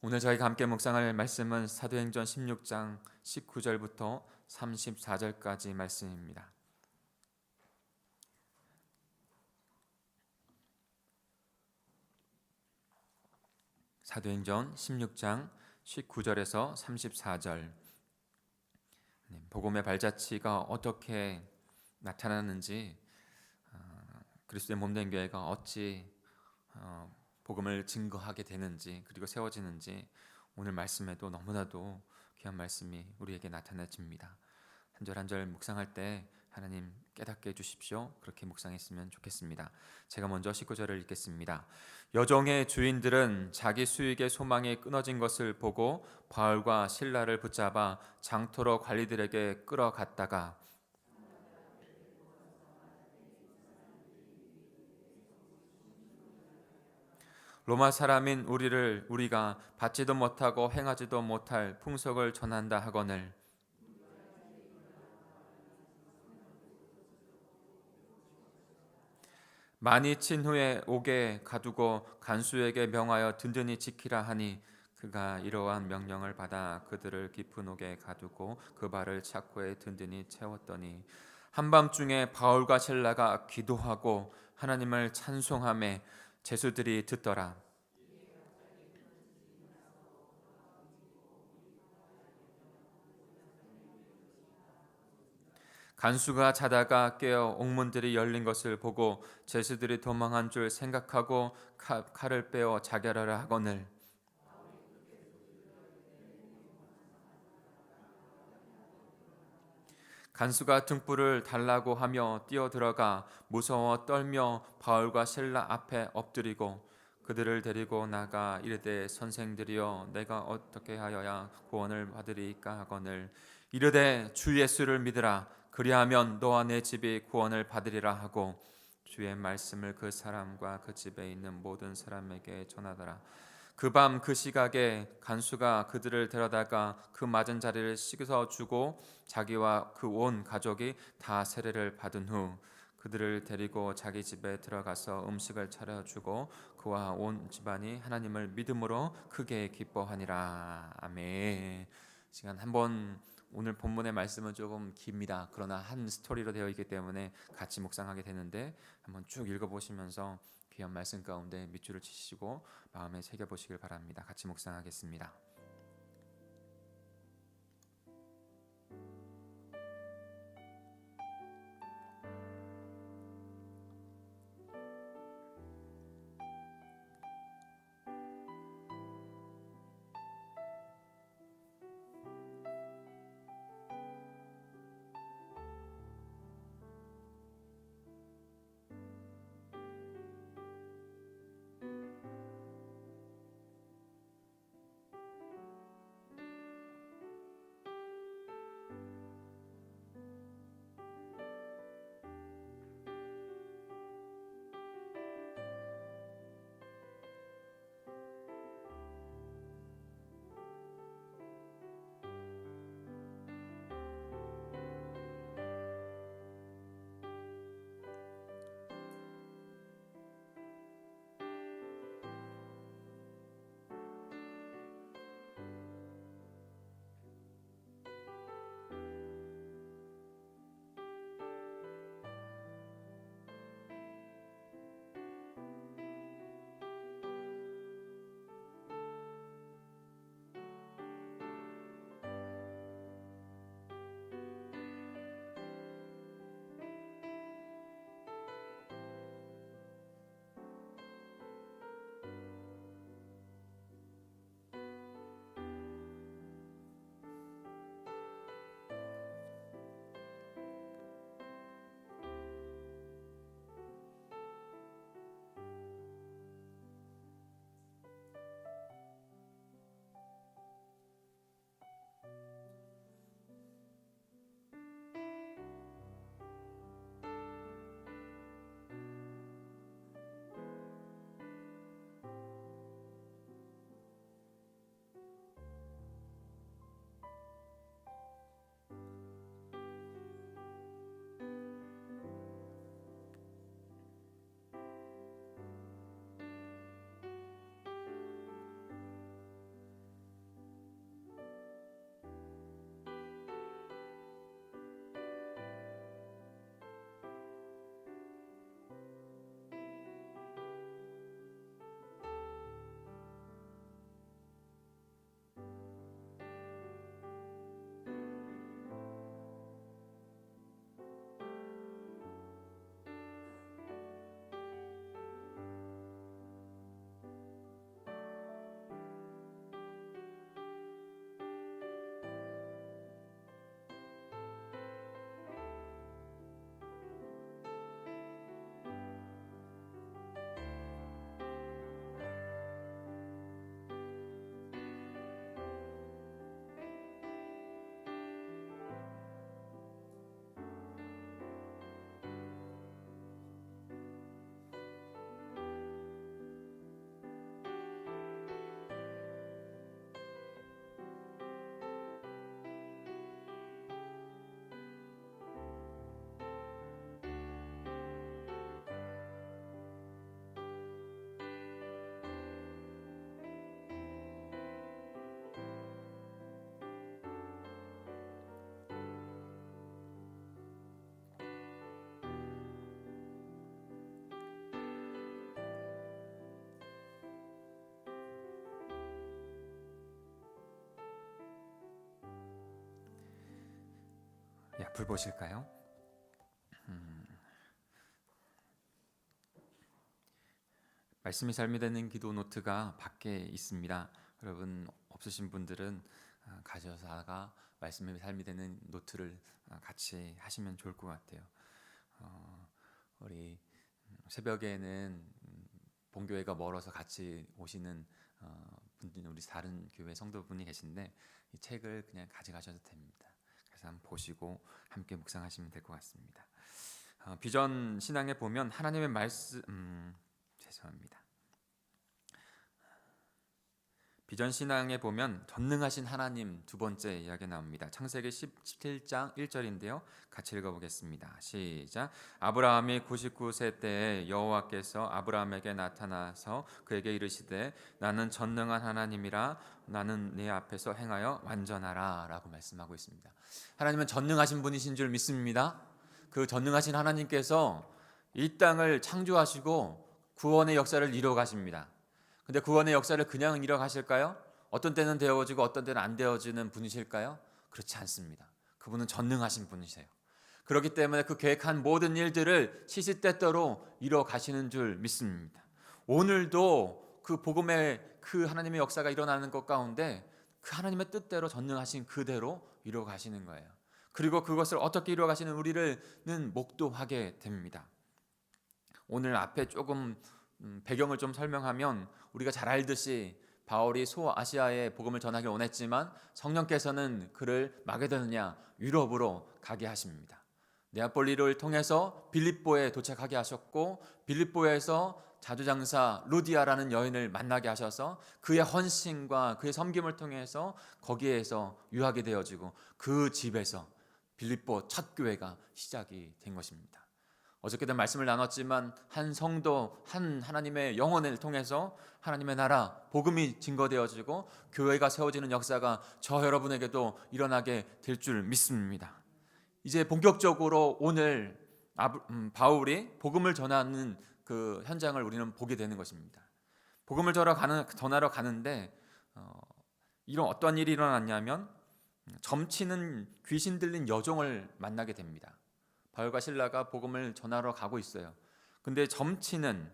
오늘 저희가 함께 묵상할 말씀은 사도행전 16장 19절부터 34절까지 말씀입니다. 사도행전 16장 19절에서 34절. 복음의 발자취가 어떻게 나타나는지, 그리스도의 몸된 교회가 어찌 복음을 증거하게 되는지, 그리고 세워지는지 오늘 말씀에도 너무나도 귀한 말씀이 우리에게 나타나집니다. 한 절 한 절 묵상할 때 하나님 깨닫게 해주십시오. 그렇게 묵상했으면 좋겠습니다. 제가 먼저 19절을 읽겠습니다. 여종의 주인들은 자기 수익의 소망이 끊어진 것을 보고 바울과 실라를 붙잡아 장토로 관리들에게 끌어갔다가 로마 사람인 우리가 받지도 못하고 행하지도 못할 풍속을 전한다 하거늘 많이 친 후에 옥에 가두고 간수에게 명하여 든든히 지키라 하니 그가 이러한 명령을 받아 그들을 깊은 옥에 가두고 그 발을 착고에 든든히 채웠더니 한밤중에 바울과 실라가 기도하고 하나님을 찬송하며 제수들이 듣더라. 간수가 자다가 깨어 옥문들이 열린 것을 보고 제수들이 도망한 줄 생각하고 칼을 빼어 자결하라 하거늘 간수가 등불을 달라고 하며 뛰어들어가 무서워 떨며 바울과 실라 앞에 엎드리고 그들을 데리고 나가 이르되 선생들이여 내가 어떻게 하여야 구원을 받으리까 하거늘 이르되 주 예수를 믿으라 그리하면 너와 내 집이 구원을 받으리라 하고 주의 말씀을 그 사람과 그 집에 있는 모든 사람에게 전하더라. 그 밤 그 시각에 간수가 그들을 데려다가 그 맞은 자리를 씻어 주고 자기와 그 온 가족이 다 세례를 받은 후 그들을 데리고 자기 집에 들어가서 음식을 차려주고 그와 온 집안이 하나님을 믿음으로 크게 기뻐하니라. 아멘. 시간 한번 오늘 본문의 말씀은 조금 깁니다. 그러나 한 스토리로 되어 있기 때문에 같이 묵상하게 되는데 한번 쭉 읽어보시면서 귀한 말씀 가운데 밑줄을 치시고 마음에 새겨보시길 바랍니다. 같이 묵상하겠습니다. 불 보실까요? 말씀이 삶이 되는 기도 노트가 밖에 있습니다. 여러분 없으신 분들은 가져다가 말씀이 삶이 되는 노트를 같이 하시면 좋을 것 같아요. 우리 새벽에는 본교회가 멀어서 같이 오시는 분들, 우리 다른 교회 성도분이 계신데 이 책을 그냥 가져가셔도 됩니다. 그래서 한번 보시고 함께 묵상하시면 될 것 같습니다. 비전 신앙에 보면 하나님의 말씀 죄송합니다. 비전 신앙에 보면 전능하신 하나님 두 번째 이야기 나옵니다. 창세기 17장 1절인데요. 같이 읽어보겠습니다. 시작. 아브라함이 99세 때에 여호와께서 아브라함에게 나타나서 그에게 이르시되 나는 전능한 하나님이라 나는 네 앞에서 행하여 완전하라 라고 말씀하고 있습니다. 하나님은 전능하신 분이신 줄 믿습니다. 그 전능하신 하나님께서 이 땅을 창조하시고 구원의 역사를 이루어 가십니다. 근데 구원의 역사를 그냥 이뤄가실까요? 어떤 때는 되어지고 어떤 때는 안 되어지는 분이실까요? 그렇지 않습니다. 그분은 전능하신 분이세요. 그렇기 때문에 그 계획한 모든 일들을 시시때때로 이뤄가시는 줄 믿습니다. 오늘도 그 복음의 그 하나님의 역사가 일어나는 것 가운데 그 하나님의 뜻대로 전능하신 그대로 이뤄가시는 거예요. 그리고 그것을 어떻게 이뤄가시는 우리는 목도하게 됩니다. 오늘 앞에 조금 배경을 좀 설명하면 우리가 잘 알듯이 바울이 소아시아에 복음을 전하길 원했지만 성령께서는 그를 마게도냐 유럽으로 가게 하십니다. 네아폴리를 통해서 빌립보에 도착하게 하셨고 빌립보에서 자주장사 루디아라는 여인을 만나게 하셔서 그의 헌신과 그의 섬김을 통해서 거기에서 유하게 되어지고 그 집에서 빌립보 첫 교회가 시작이 된 것입니다. 어저께도 말씀을 나눴지만 한 성도, 한 하나님의 영혼을 통해서 하나님의 나라, 복음이 증거되어지고 교회가 세워지는 역사가 저 여러분에게도 일어나게 될 줄 믿습니다. 이제 본격적으로 오늘 바울이 복음을 전하는 그 현장을 우리는 보게 되는 것입니다. 복음을 전하러 가는데 이런 어떤 일이 일어났냐면 점치는 귀신 들린 여종을 만나게 됩니다. 바울과 실라가 복음을 전하러 가고 있어요. 근데 점치는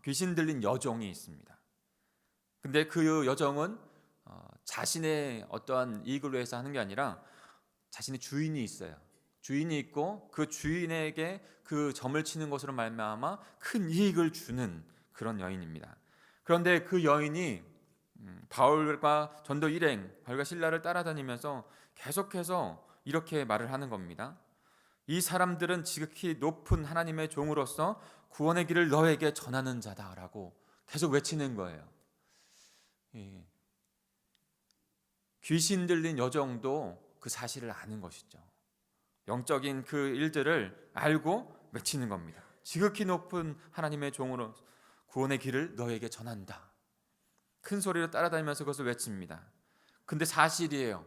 귀신 들린 여종이 있습니다. 근데 그 여종은 자신의 어떠한 이익을 위해서 하는 게 아니라 자신의 주인이 있어요. 주인이 있고 그 주인에게 그 점을 치는 것으로 말미암아 큰 이익을 주는 그런 여인입니다. 그런데 그 여인이 바울과 전도 일행, 바울과 실라를 따라다니면서 계속해서 이렇게 말을 하는 겁니다. 이 사람들은 지극히 높은 하나님의 종으로서 구원의 길을 너에게 전하는 자다라고 계속 외치는 거예요. 귀신 들린 여종도 그 사실을 아는 것이죠. 영적인 그 일들을 알고 외치는 겁니다. 지극히 높은 하나님의 종으로 구원의 길을 너에게 전한다. 큰 소리로 따라다니면서 그것을 외칩니다. 근데 사실이에요.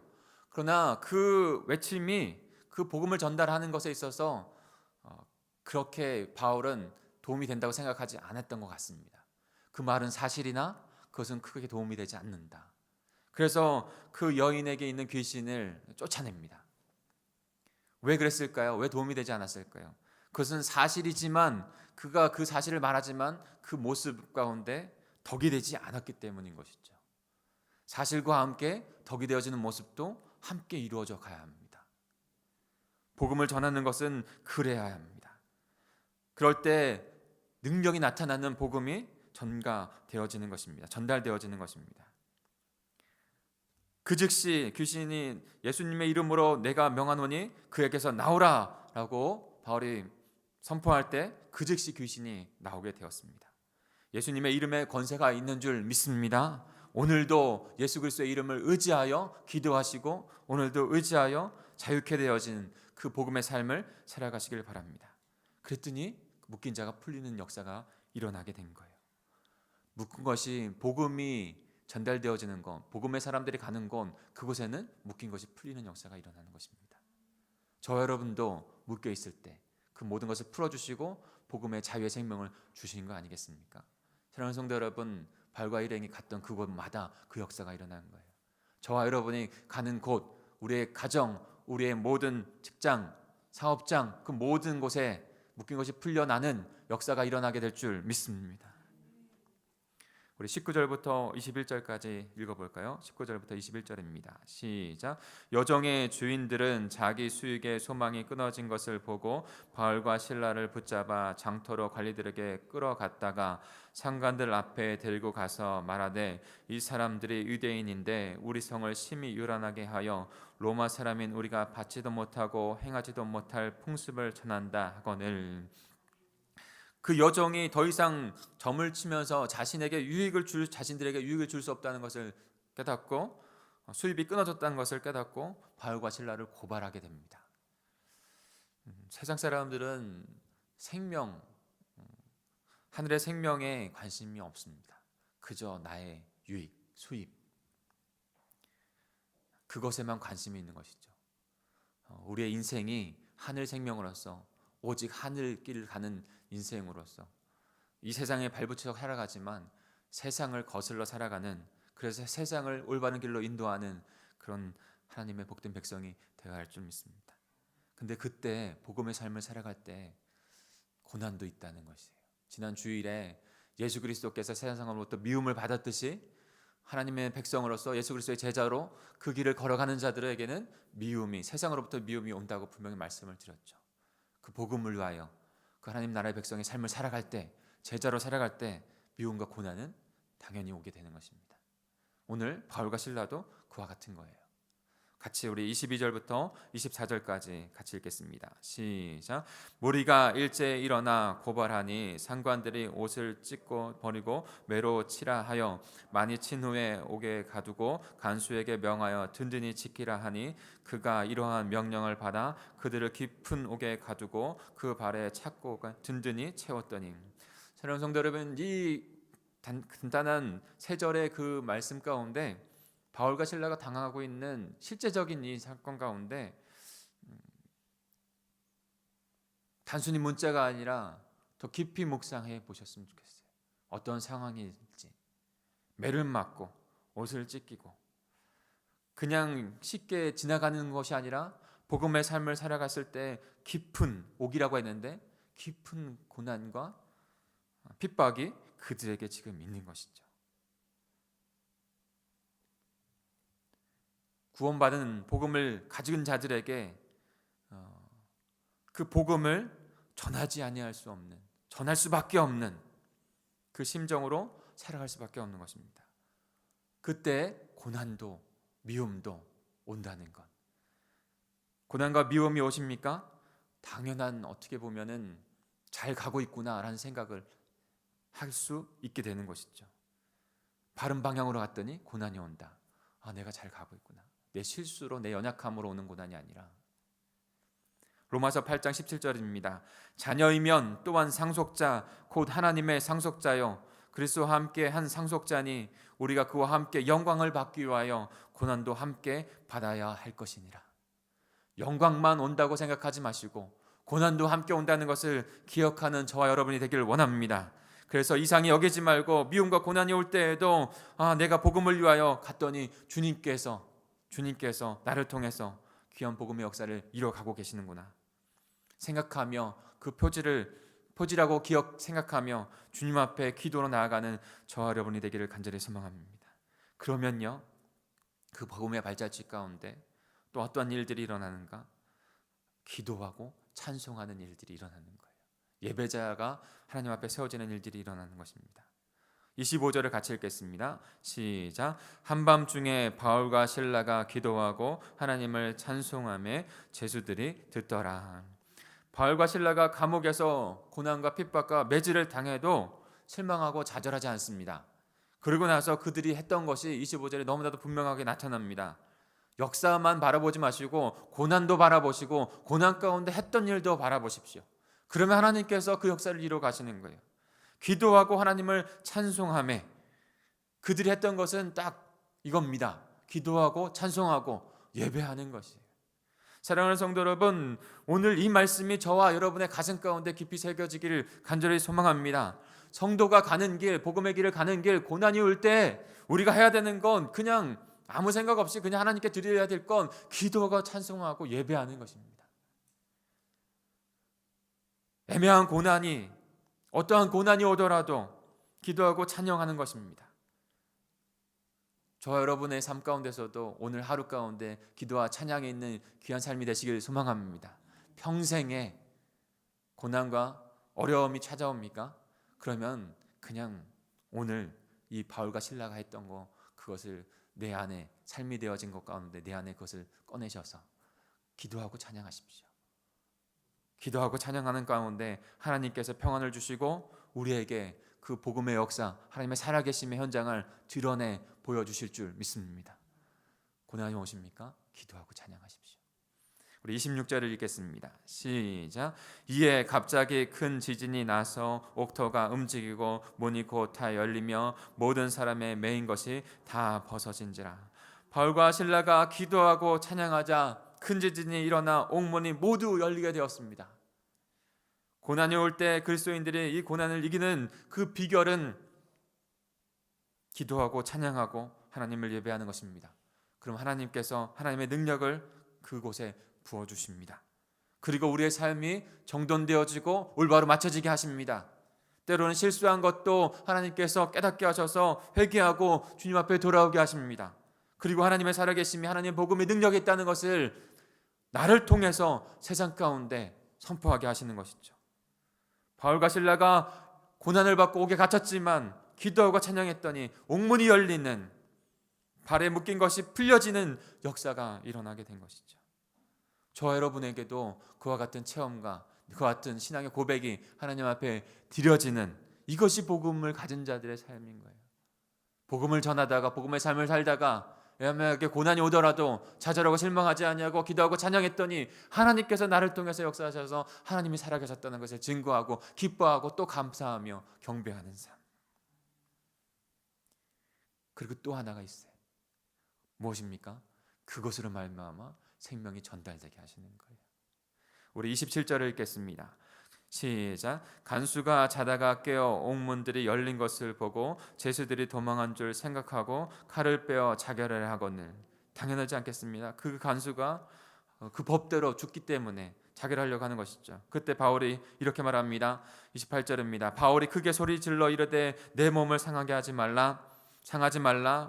그러나 그 외침이 그 복음을 전달하는 것에 있어서 그렇게 바울은 도움이 된다고 생각하지 않았던 것 같습니다. 그 말은 사실이나 그것은 크게 도움이 되지 않는다. 그래서 그 여인에게 있는 귀신을 쫓아냅니다. 왜 그랬을까요? 왜 도움이 되지 않았을까요? 그것은 사실이지만 그가 그 사실을 말하지만 그 모습 가운데 덕이 되지 않았기 때문인 것이죠. 사실과 함께 덕이 되어지는 모습도 함께 이루어져 가야 합니다. 복음을 전하는 것은 그래야 합니다. 그럴 때 능력이 나타나는 복음이 전가되어지는 것입니다. 전달되어지는 것입니다. 그 즉시 귀신이 예수님의 이름으로 내가 명하노니 그에게서 나오라 라고 바울이 선포할 때 그 즉시 귀신이 나오게 되었습니다. 예수님의 이름에 권세가 있는 줄 믿습니다. 오늘도 예수 그리스도의 이름을 의지하여 기도하시고 오늘도 의지하여 자유케 되어진 그 복음의 삶을 살아가시길 바랍니다. 그랬더니 묶인 자가 풀리는 역사가 일어나게 된 거예요. 묶은 것이 복음이 전달되어지는 것, 복음의 사람들이 가는 곳, 그곳에는 묶인 것이 풀리는 역사가 일어나는 것입니다. 저 여러분도 묶여 있을 때 그 모든 것을 풀어주시고 복음의 자유의 생명을 주시는 거 아니겠습니까? 사랑하는 성도 여러분, 바울과 일행이 갔던 그곳마다 그 역사가 일어나는 거예요. 저와 여러분이 가는 곳, 우리의 가정, 우리의 모든 직장, 사업장, 그 모든 곳에 묶인 것이 풀려나는 역사가 일어나게 될 줄 믿습니다. 우리 19절부터 21절까지 읽어볼까요? 19절부터 21절입니다. 시작. 여종의 주인들은 자기 수익의 소망이 끊어진 것을 보고 바울과 실라를 붙잡아 장터로 관리들에게 끌어갔다가 상관들 앞에 데리고 가서 말하되 이 사람들이 유대인인데 우리 성을 심히 요란하게 하여 로마 사람인 우리가 받지도 못하고 행하지도 못할 풍습을 전한다 하거늘. 그 여종이 더 이상 점을 치면서 자신들에게 유익을 줄 수 없다는 것을 깨닫고 수입이 끊어졌다는 것을 깨닫고 바울과 실라를 고발하게 됩니다. 세상 사람들은 생명, 하늘의 생명에 관심이 없습니다. 그저 나의 유익, 수입, 그것에만 관심이 있는 것이죠. 우리의 인생이 하늘 생명으로서 오직 하늘길을 가는 인생으로서 이 세상에 발붙여 살아가지만 세상을 거슬러 살아가는, 그래서 세상을 올바른 길로 인도하는 그런 하나님의 복된 백성이 되어야 할 줄 믿습니다. 근데 그때 복음의 삶을 살아갈 때 고난도 있다는 것이에요. 지난 주일에 예수 그리스도께서 세상으로부터 미움을 받았듯이 하나님의 백성으로서 예수 그리스도의 제자로 그 길을 걸어가는 자들에게는 세상으로부터 미움이 온다고 분명히 말씀을 드렸죠. 그 복음을 위하여 그 하나님 나라의 백성의 삶을 살아갈 때, 제자로 살아갈 때 미움과 고난은 당연히 오게 되는 것입니다. 오늘 바울과 실라도 그와 같은 거예요. 같이 우리 22절부터 24절까지 같이 읽겠습니다. 시작. 무리가 일제에 일어나 고발하니 상관들이 옷을 찢고 버리고 매로 치라 하여 많이 친 후에 옥에 가두고 간수에게 명하여 든든히 지키라 하니 그가 이러한 명령을 받아 그들을 깊은 옥에 가두고 그 발에 착고가 든든히 채웠더니. 사랑하는 성도 여러분, 이 간단한 세 절의 그 말씀 가운데 바울과 실라가 당하고 있는 실제적인 이 사건 가운데 단순히 문자가 아니라 더 깊이 묵상해 보셨으면 좋겠어요. 어떤 상황일지, 매를 맞고 옷을 찢기고 그냥 쉽게 지나가는 것이 아니라 복음의 삶을 살아갔을 때 깊은, 옥이라고 했는데 깊은 고난과 핍박이 그들에게 지금 있는 것이죠. 구원받은 복음을 가진 자들에게 그 복음을 전하지 아니할 수 없는, 전할 수밖에 없는 그 심정으로 살아갈 수밖에 없는 것입니다. 그때 고난도 미움도 온다는 것. 고난과 미움이 오십니까? 당연한, 어떻게 보면은 잘 가고 있구나라는 생각을 할 수 있게 되는 것이죠. 바른 방향으로 갔더니 고난이 온다. 내가 잘 가고 있구나. 내 실수로, 내 연약함으로 오는 고난이 아니라. 로마서 8장 17절입니다. 자녀이면 또한 상속자 곧 하나님의 상속자요 그리스도와 함께 한 상속자니 우리가 그와 함께 영광을 받기 위하여 고난도 함께 받아야 할 것이니라. 영광만 온다고 생각하지 마시고 고난도 함께 온다는 것을 기억하는 저와 여러분이 되기를 원합니다. 그래서 이상히 여기지 말고 미움과 고난이 올 때에도 내가 복음을 위하여 갔더니 주님께서 나를 통해서 귀한 복음의 역사를 이뤄가고 계시는구나 생각하며 그 표지라고 생각하며 주님 앞에 기도로 나아가는 저와 여러분이 되기를 간절히 소망합니다. 그러면요, 그 복음의 발자취 가운데 또 어떠한 일들이 일어나는가? 기도하고 찬송하는 일들이 일어나는 거예요. 예배자가 하나님 앞에 세워지는 일들이 일어나는 것입니다. 25절을 같이 읽겠습니다. 시작. 한밤중에 바울과 실라가 기도하고 하나님을 찬송하며 제수들이 듣더라. 바울과 실라가 감옥에서 고난과 핍박과 매질을 당해도 실망하고 좌절하지 않습니다. 그러고 나서 그들이 했던 것이 25절에 너무나도 분명하게 나타납니다. 역사만 바라보지 마시고 고난도 바라보시고 고난 가운데 했던 일도 바라보십시오. 그러면 하나님께서 그 역사를 이루어 가시는 거예요. 기도하고 하나님을 찬송하며, 그들이 했던 것은 딱 이겁니다. 기도하고 찬송하고 예배하는 것이에요. 사랑하는 성도 여러분, 오늘 이 말씀이 저와 여러분의 가슴 가운데 깊이 새겨지기를 간절히 소망합니다. 성도가 가는 길, 복음의 길을 가는 길, 고난이 올 때 우리가 해야 되는 건 그냥 아무 생각 없이 그냥 하나님께 드려야 될 건 기도하고 찬송하고 예배하는 것입니다. 애매한 고난이, 어떠한 고난이 오더라도 기도하고 찬양하는 것입니다. 저와 여러분의 삶 가운데서도 오늘 하루 가운데 기도와 찬양에 있는 귀한 삶이 되시길 소망합니다. 평생에 고난과 어려움이 찾아옵니까? 그러면 그냥 오늘 이 바울과 실라가 했던 거, 그것을 내 안에 삶이 되어진 것 가운데 내 안에 그것을 꺼내셔서 기도하고 찬양하십시오. 기도하고 찬양하는 가운데 하나님께서 평안을 주시고 우리에게 그 복음의 역사, 하나님의 살아계심의 현장을 드러내 보여주실 줄 믿습니다. 고난이 오십니까? 기도하고 찬양하십시오. 우리 26절을 읽겠습니다. 시작. 이에 갑자기 큰 지진이 나서 옥토가 움직이고 문이 곧 다 열리며 모든 사람의 매인 것이 다 벗어진지라. 바울과 실라가 기도하고 찬양하자 큰 지진이 일어나 옥문이 모두 열리게 되었습니다. 고난이 올 때 그리스도인들이 이 고난을 이기는 그 비결은 기도하고 찬양하고 하나님을 예배하는 것입니다. 그럼 하나님께서 하나님의 능력을 그곳에 부어주십니다. 그리고 우리의 삶이 정돈되어지고 올바로 맞춰지게 하십니다. 때로는 실수한 것도 하나님께서 깨닫게 하셔서 회개하고 주님 앞에 돌아오게 하십니다. 그리고 하나님의 살아계심이, 하나님의 복음의 능력이 있다는 것을 나를 통해서 세상 가운데 선포하게 하시는 것이죠. 바울과 실라가 고난을 받고 옥에 갇혔지만 기도하고 찬양했더니 옥문이 열리는, 발에 묶인 것이 풀려지는 역사가 일어나게 된 것이죠. 저와 여러분에게도 그와 같은 체험과 그와 같은 신앙의 고백이 하나님 앞에 드려지는, 이것이 복음을 가진 자들의 삶인 거예요. 복음을 전하다가, 복음의 삶을 살다가 애매하게 고난이 오더라도 좌절하고 실망하지 아니하고 기도하고 찬양했더니 하나님께서 나를 통해서 역사하셔서 하나님이 살아계셨다는 것을 증거하고 기뻐하고 또 감사하며 경배하는 삶. 그리고 또 하나가 있어요. 무엇입니까? 그것으로 말미암아 생명이 전달되게 하시는 거예요. 우리 27절을 읽겠습니다. 시작. 간수가 자다가 깨어 옥문들이 열린 것을 보고 제수들이 도망한 줄 생각하고 칼을 빼어 자결을 하거늘. 당연하지 않겠습니까? 그 간수가 그 법대로 죽기 때문에 자결하려고 하는 것이죠. 그때 바울이 이렇게 말합니다. 28절입니다. 바울이 크게 소리 질러 이르되 내 몸을 상하게 하지 말라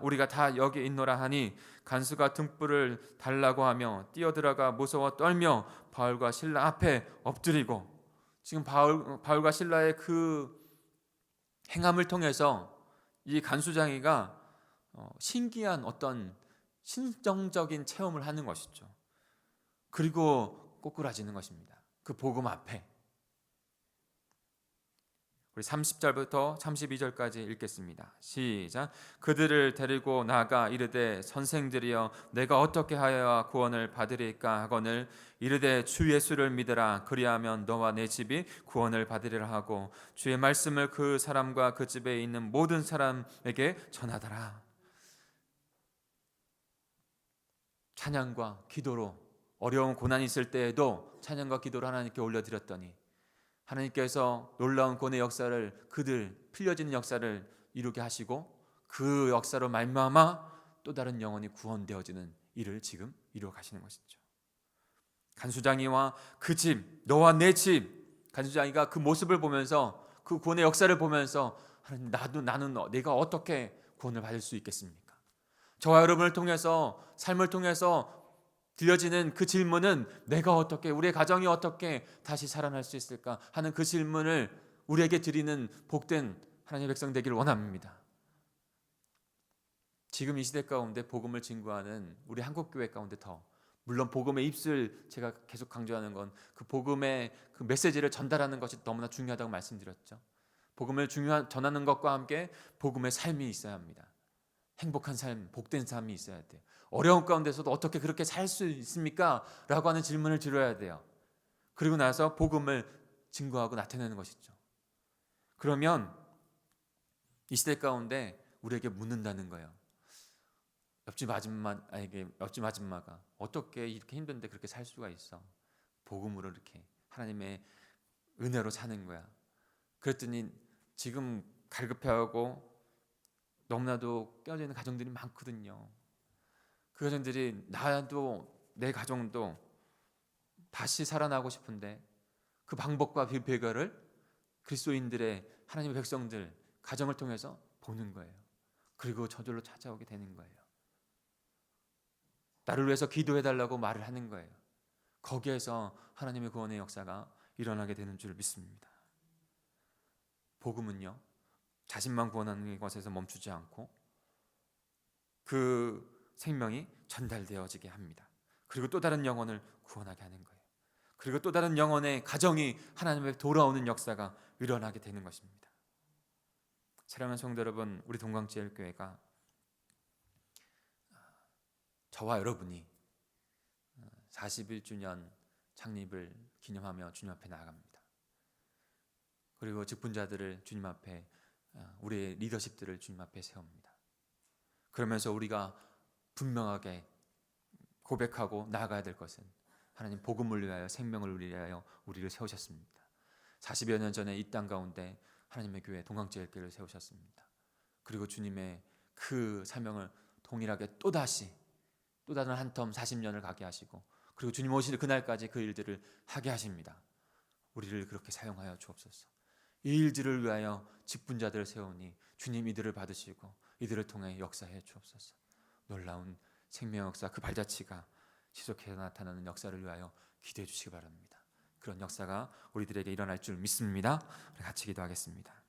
우리가 다 여기 있노라 하니 간수가 등불을 달라고 하며 뛰어들어가 무서워 떨며 바울과 실라 앞에 엎드리고, 지금 바울과 실라의 그 행함을 통해서 이 간수장이가 신기한 어떤 신정적인 체험을 하는 것이죠. 그리고 꼬꾸라지는 것입니다. 그 복음 앞에. 우리 30절부터 32절까지 읽겠습니다. 시작. 그들을 데리고 나가 이르되 선생들이여 내가 어떻게 하여야 구원을 받으리까 하거늘 이르되 주 예수를 믿으라. 그리하면 너와 내 집이 구원을 받으리라 하고 주의 말씀을 그 사람과 그 집에 있는 모든 사람에게 전하더라. 찬양과 기도로, 어려운 고난이 있을 때에도 찬양과 기도로 하나님께 올려드렸더니 하나님께서 놀라운 구원의 역사를, 그들 풀려지는 역사를 이루게 하시고 그 역사로 말미암아 또 다른 영혼이 구원되어지는 일을 지금 이루어 가시는 것이죠. 간수장이와 그 집, 너와 내 집, 간수장이가 그 모습을 보면서, 그 구원의 역사를 보면서 나는 내가 어떻게 구원을 받을 수 있겠습니까? 저와 여러분을 통해서, 삶을 통해서 들려지는 그 질문은 내가 어떻게, 우리의 가정이 어떻게 다시 살아날 수 있을까 하는 그 질문을 우리에게 드리는 복된 하나님의 백성 되기를 원합니다. 지금 이 시대 가운데 복음을 증거하는 우리 한국교회 가운데 더, 물론 복음의 입술, 제가 계속 강조하는 건 그 복음의 그 메시지를 전달하는 것이 너무나 중요하다고 말씀드렸죠. 복음을 전하는 것과 함께 복음의 삶이 있어야 합니다. 행복한 삶, 복된 삶이 있어야 돼요. 어려운 가운데서도 어떻게 그렇게 살 수 있습니까? 라고 하는 질문을 드려야 돼요. 그리고 나서 복음을 증거하고 나타내는 것이죠. 그러면 이 시대 가운데 우리에게 묻는다는 거예요. 옆집 아줌마가 어떻게 이렇게 힘든데 그렇게 살 수가 있어? 복음으로 이렇게 하나님의 은혜로 사는 거야. 그랬더니 지금 갈급해하고 너무나도 깨어져 있는 가정들이 많거든요. 그 여전들이 나도 내 가정도 다시 살아나고 싶은데 그 방법과 비결을 그리스도인들의 하나님의 백성들 가정을 통해서 보는 거예요. 그리고 저절로 찾아오게 되는 거예요. 나를 위해서 기도해달라고 말을 하는 거예요. 거기에서 하나님의 구원의 역사가 일어나게 되는 줄 믿습니다. 복음은요, 자신만 구원하는 것에서 멈추지 않고 그 생명이 전달되어지게 합니다. 그리고 또 다른 영혼을 구원하게 하는 거예요. 그리고 또 다른 영혼의 가정이 하나님께 돌아오는 역사가 일어나게 되는 것입니다. 사랑하는 성도 여러분, 우리 동광제일교회가 저와 여러분이 41주년 창립을 기념하며 주님 앞에 나아갑니다. 그리고 직분자들을 주님 앞에, 우리의 리더십들을 주님 앞에 세웁니다. 그러면서 우리가 분명하게 고백하고 나아가야 될 것은 하나님 복음을 위하여, 생명을 위하여 우리를 세우셨습니다. 40여 년 전에 이 땅 가운데 하나님의 교회 동광제일교회를 세우셨습니다. 그리고 주님의 그 사명을 동일하게 또 다른 한 텀 40년을 가게 하시고, 그리고 주님 오실 그날까지 그 일들을 하게 하십니다. 우리를 그렇게 사용하여 주옵소서. 이 일들을 위하여 직분자들을 세우니 주님 이들을 받으시고 이들을 통해 역사해 주옵소서. 놀라운 생명 역사, 그 발자취가 지속해서 나타나는 역사를 위하여 기도해 주시기 바랍니다. 그런 역사가 우리들에게 일어날 줄 믿습니다. 우리 같이 기도하겠습니다.